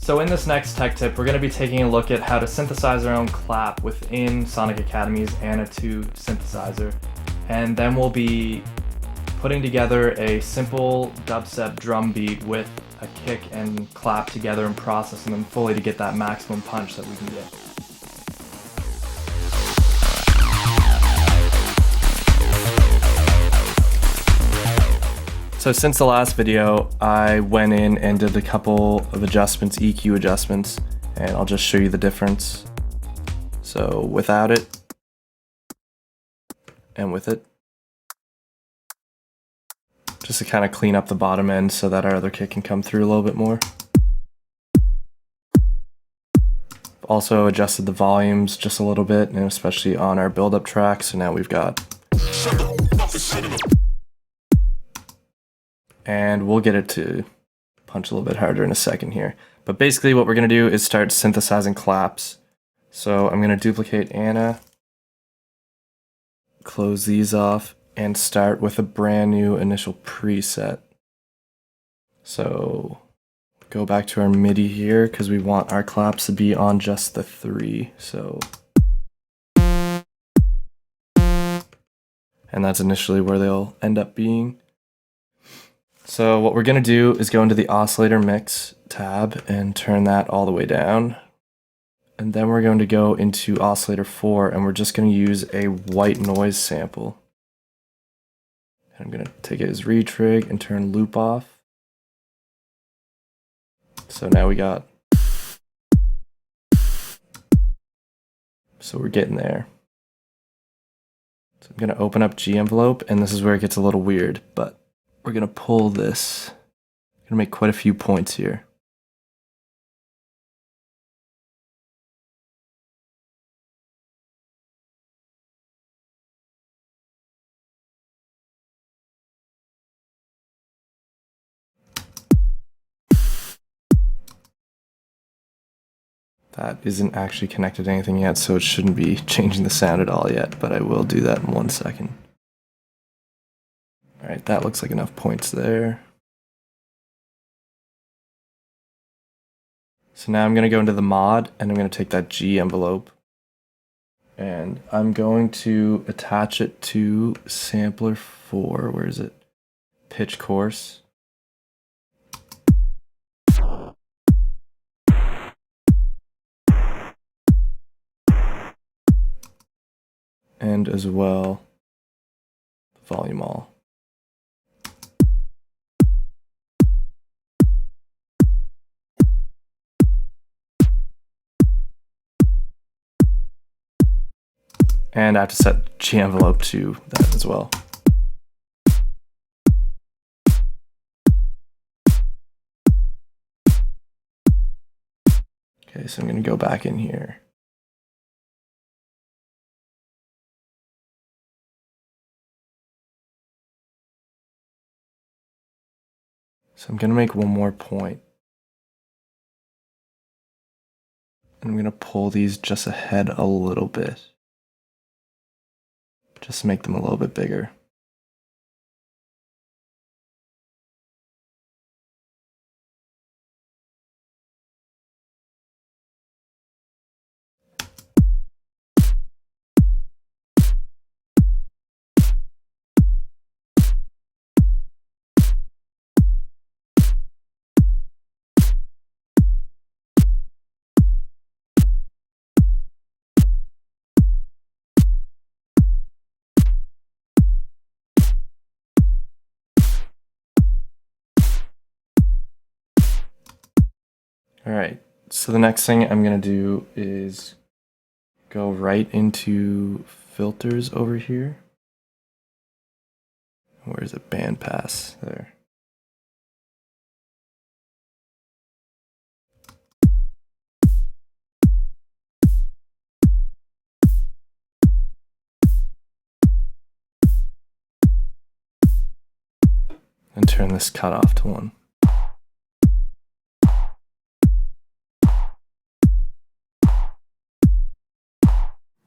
So in this next tech tip, we're going to be taking a look at how to synthesize our own clap within Sonic Academy's Anna 2 synthesizer. And then we'll be putting together a simple dubstep drum beat with a kick and clap together and processing them fully to get that maximum punch that we can get. So since the last video, I went in and did a couple of adjustments, EQ adjustments, and I'll just show you the difference. So without it, and with it, just to kind of clean up the bottom end so that our other kick can come through a little bit more. Also adjusted the volumes just a little bit, and especially on our build-up track, so now we've got... And we'll get it to punch a little bit harder in a second here. But basically what we're going to do is start synthesizing claps. So I'm going to duplicate Anna, close these off, and start with a brand new initial preset. So go back to our MIDI here because we want our claps to be on just the 3. So, and that's initially where they'll end up being. So what we're going to do is go into the oscillator mix tab and turn that all the way down. And then we're going to go into oscillator 4 and we're just going to use a white noise sample. And I'm going to take it as retrig and turn loop off. So now we got... So we're getting there. So I'm going to open up G envelope, and this is where it gets a little weird, but we're going to pull this. I'm going to make quite a few points here. That isn't actually connected to anything yet, so it shouldn't be changing the sound at all yet, but I will do that in 1 second. Alright, that looks like enough points there. So now I'm going to go into the mod, and I'm going to take that G envelope, and I'm going to attach it to sampler 4, where is it? Pitch course. And as well, volume all. And I have to set G envelope to that as well. Okay, so I'm going to go back in here. So I'm going to make one more point. And I'm going to pull these just ahead a little bit. Just to make them a little bit bigger. Alright, so the next thing I'm going to do is go right into filters over here. Where is it? Bandpass. There. And turn this cutoff to 1.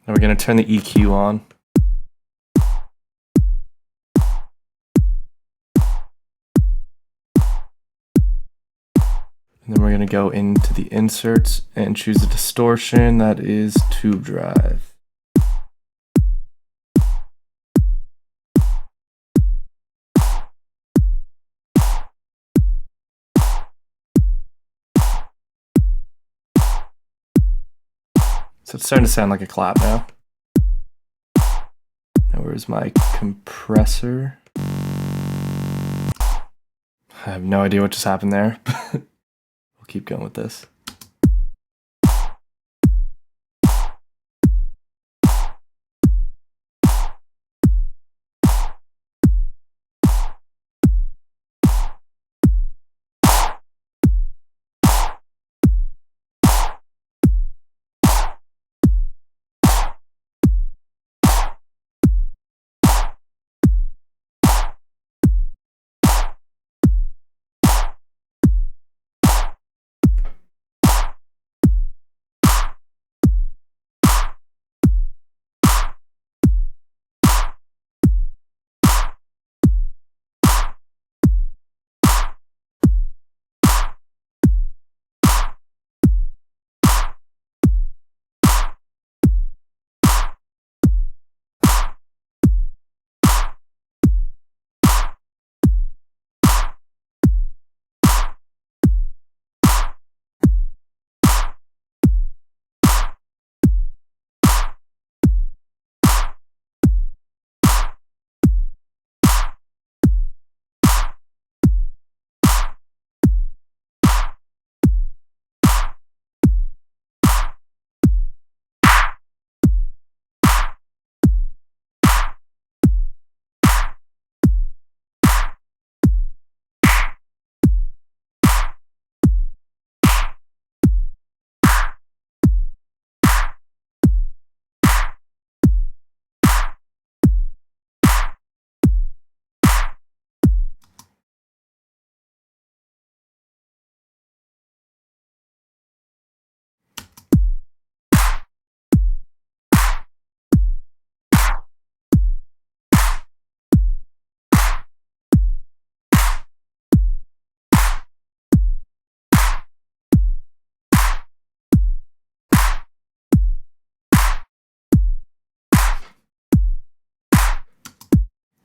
Now we're going to turn the EQ on. And And then we're going to go into the inserts and choose a distortion that is tube drive. So it's starting to sound like a clap now. Now where's my compressor? I have no idea what just happened there. We'll keep going with this.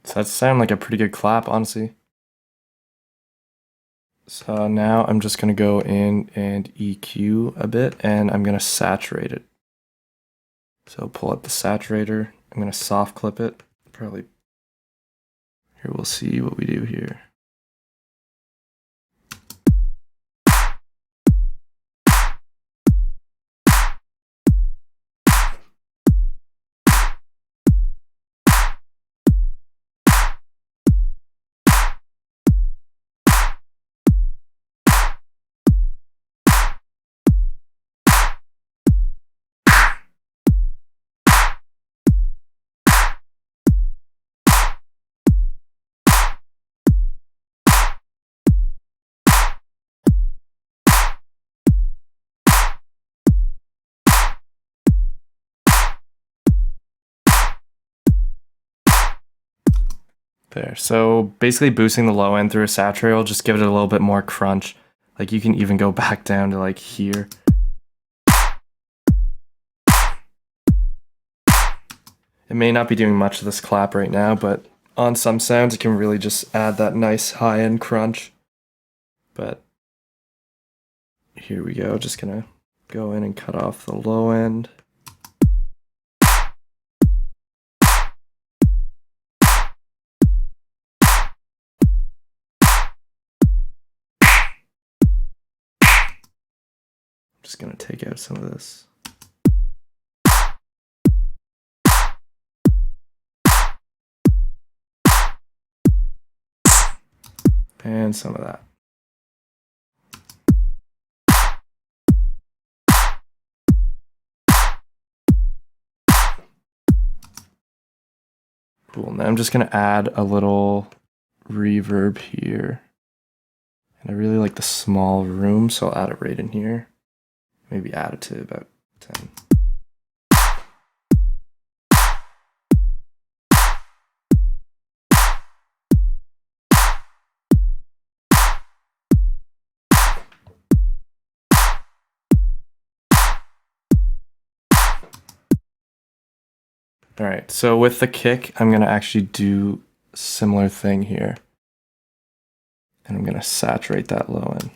So that sounded like a pretty good clap, honestly. So now I'm just going to go in and EQ a bit, and I'm going to saturate it. So pull up the saturator. I'm going to soft clip it. Probably here, we'll see what we do here. There. So basically boosting the low end through a saturator will just give it a little bit more crunch. Like you can even go back down to like here. It may not be doing much of this clap right now, but on some sounds it can really just add that nice high-end crunch. But here we go, just gonna go in and cut off the low end. Just gonna take out some of this. And some of that. Cool, now I'm just gonna add a little reverb here. And I really like the small room, so I'll add it right in here. Maybe add it to about 10. All right, so with the kick, I'm gonna actually do a similar thing here. And I'm gonna saturate that low end.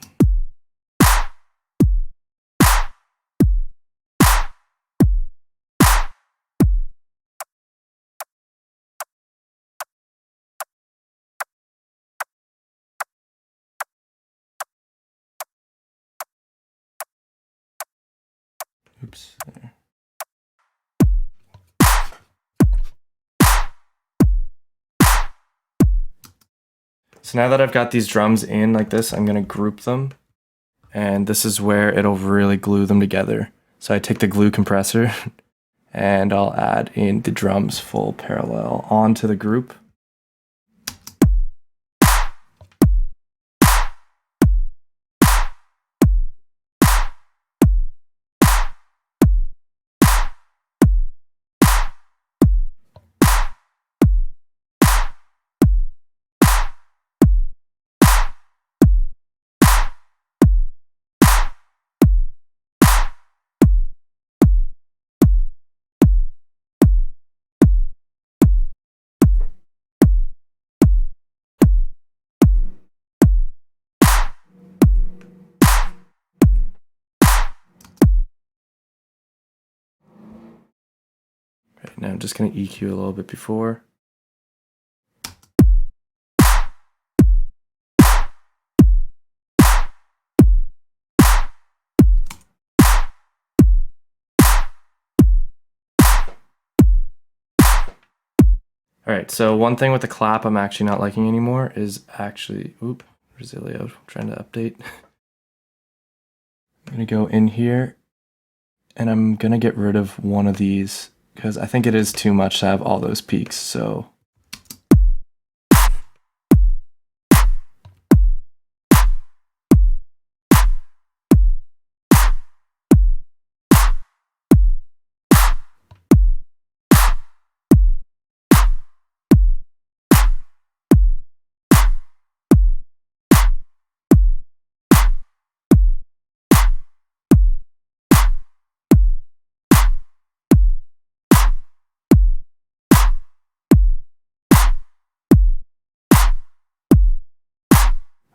Oops. There. So now that I've got these drums in like this, I'm gonna group them. And this is where it'll really glue them together. So I take the glue compressor and I'll add in the drums full parallel onto the group. Right, now I'm just going to EQ a little bit before. All right, so one thing with the clap I'm actually not liking anymore is actually, Resilio, I'm trying to update. I'm gonna go in here and I'm gonna get rid of one of these because I think it is too much to have all those peaks, so.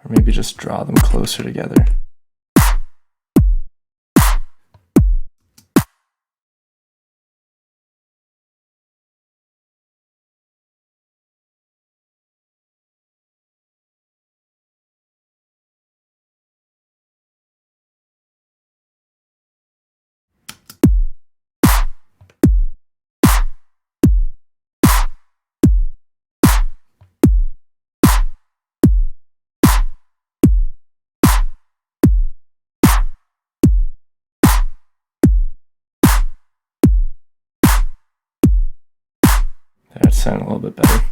Or maybe just draw them closer together. That sounded a little bit better.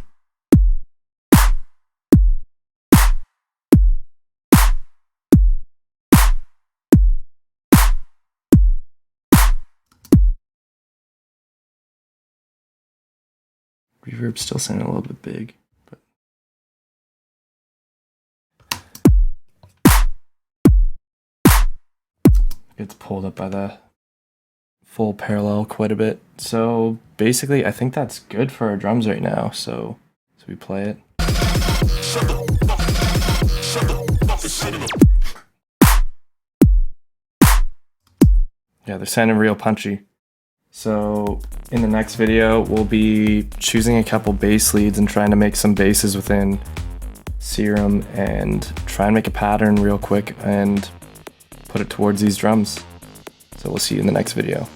Reverb still sounding a little bit big, but it's pulled up by the full parallel quite a bit. So basically, I think that's good for our drums right now. So we play it. Yeah, they're sounding real punchy. So in the next video, we'll be choosing a couple bass leads and trying to make some basses within Serum and try and make a pattern real quick and put it towards these drums. So we'll see you in the next video.